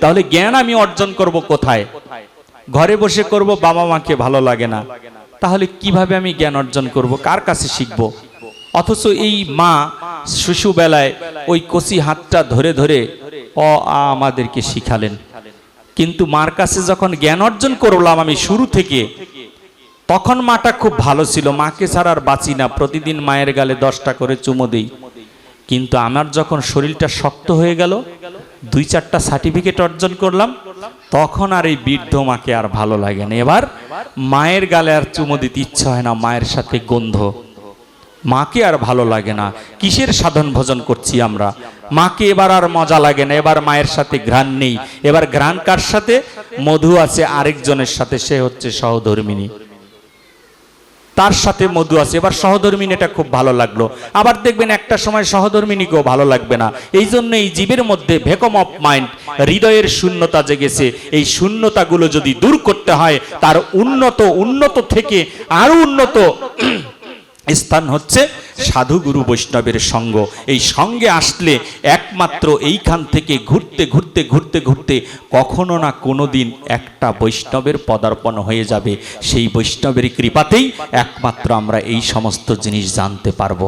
তাহলে জ্ঞান আমি অর্জন করব কোথায়? ঘরে বসে করব, বাবা মাকে ভালো লাগে না, তাহলে কিভাবে আমি জ্ঞান অর্জন করব? কার কাছে শিখব? অথচ এই মা শিশুবেলায় ওই কচি হাতটা ধরে ধরে অ আ আমাদেরকে শিখালেন। কিন্তু মার কাছে যখন জ্ঞান অর্জন করলাম আমি শুরু থেকে, তখন মাটা খুব ভালো ছিল, মাকে ছাড়া আর বাঁচি না, প্রতিদিন মায়ের গালে 10টা করে চুমো দিই। কিন্তু আমার যখন শরীরটা শক্ত হয়ে গেল, 2-4টা সার্টিফিকেট অর্জন করলাম, তখন আর এই বৃদ্ধ মাকে আর ভালো লাগে না। এবার মায়ের গালে আর চুমো দিতে ইচ্ছা হয় না, মায়ের সাথে গন্ধ, মাকে আর ভালো লাগে না। কিসের সাধন ভজন করছি আমরা? মাকে এবার আর মজা লাগে না, এবার মায়ের সাথে ঘ্রাণ নেই। এবার ঘ্রাণ কার সাথে? মধু আছে আরেকজনের সাথে, সে হচ্ছে সহধর্মিনী, তার সাথে মধু আছে। এবার সহধর্মিনীটা খুব ভালো লাগলো, আবার দেখবেন একটা সময় সহধর্মিনীকেও ভালো লাগবে না। এই জন্য এই জীবের মধ্যে ভ্যাকুম অফ মাইন্ড, হৃদয়ের শূন্যতা জেগেছে। এই শূন্যতাগুলো যদি দূর করতে হয়, তার উন্নত থেকে আরো উন্নত স্থান হচ্ছে সাধু গুরু বৈষ্ণবের সঙ্গ। এই সঙ্গে আসলে একমাত্র এইখান থেকে ঘুরতে ঘুরতে ঘুরতে ঘুরতে কখনো না কোনো দিন একটা বৈষ্ণবের পদার্পণ হয়ে যাবে। সেই বৈষ্ণবের কৃপাতেই একমাত্র আমরা এই সমস্ত জিনিস জানতে পারবো।